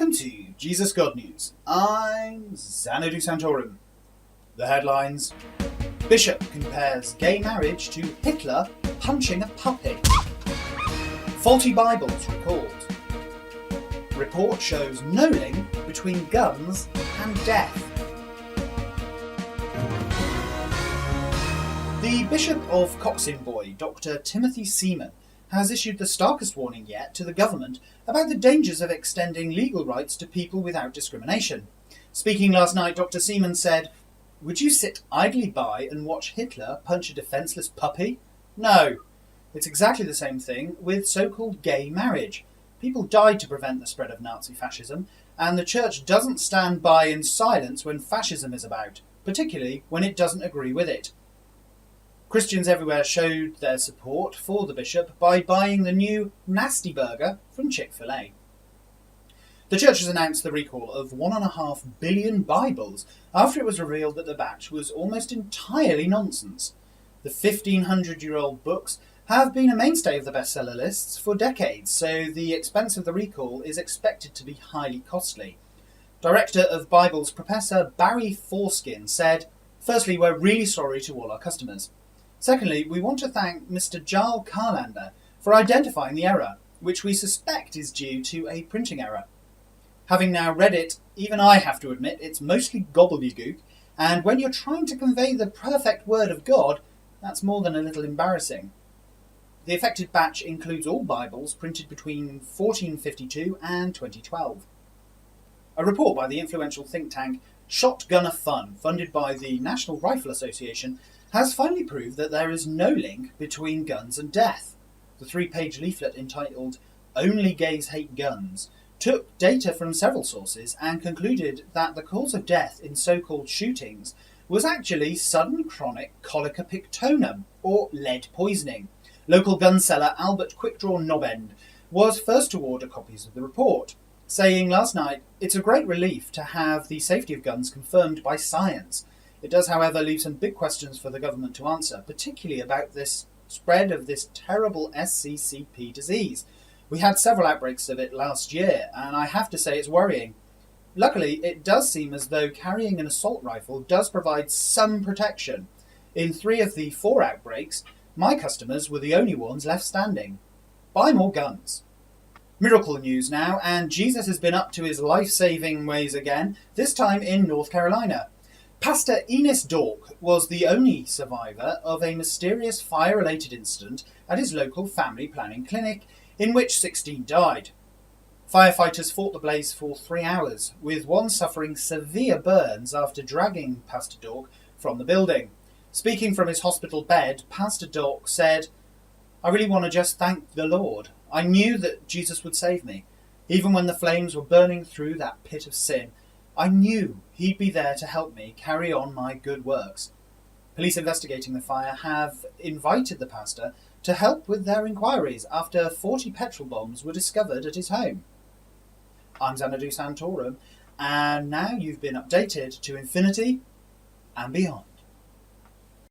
Welcome to Jesus God News. I'm Xanadu Santorum. The headlines: Bishop compares gay marriage to Hitler punching a puppy. Faulty Bibles recalled. Report shows no link between guns and death. The Bishop of Coximboy, Dr. Timothy Seaman, has issued the starkest warning yet to the government about the dangers of extending legal rights to people without discrimination. Speaking last night, Dr. Seaman said, "Would you sit idly by and watch Hitler punch a defenceless puppy? No. It's exactly the same thing with so-called gay marriage. People died to prevent the spread of Nazi fascism, and the Church doesn't stand by in silence when fascism is about, particularly when it doesn't agree with it." Christians everywhere showed their support for the bishop by buying the new Nasty Burger from Chick-fil-A. The church has announced the recall of 1.5 billion Bibles after it was revealed that the batch was almost entirely nonsense. The 1,500-year-old books have been a mainstay of the bestseller lists for decades, so the expense of the recall is expected to be highly costly. Director of Bibles Professor Barry Forskin said, "Firstly, we're really sorry to all our customers. Secondly, we want to thank Mr. Jarl Carlander for identifying the error, which we suspect is due to a printing error. Having now read it, even I have to admit it's mostly gobbledygook, and when you're trying to convey the perfect word of God, that's more than a little embarrassing." The affected batch includes all Bibles printed between 1452 and 2012. A report by the influential think tank Shotgunner Fun, funded by the National Rifle Association, has finally proved that there is no link between guns and death. The 3-page leaflet entitled "Only Gays Hate Guns" took data from several sources and concluded that the cause of death in so-called shootings was actually sudden chronic colica pictonum, or lead poisoning. Local gun seller Albert Quickdraw Knobend was first to order copies of the report, saying last night, "It's a great relief to have the safety of guns confirmed by science. It does, however, leave some big questions for the government to answer, particularly about this spread of this terrible SCCP disease. We had several outbreaks of it last year, and I have to say it's worrying. Luckily, it does seem as though carrying an assault rifle does provide some protection. In 3 of the 4 outbreaks, my customers were the only ones left standing. Buy more guns." Miracle news now, and Jesus has been up to his life-saving ways again, this time in North Carolina. Pastor Enos Dork was the only survivor of a mysterious fire-related incident at his local family planning clinic, in which 16 died. Firefighters fought the blaze for 3 hours, with one suffering severe burns after dragging Pastor Dork from the building. Speaking from his hospital bed, Pastor Dork said, "I really want to just thank the Lord. I knew that Jesus would save me. Even when the flames were burning through that pit of sin, I knew he'd be there to help me carry on my good works." Police investigating the fire have invited the pastor to help with their inquiries after 40 petrol bombs were discovered at his home. I'm Xanadu Santorum, and now you've been updated to infinity and beyond.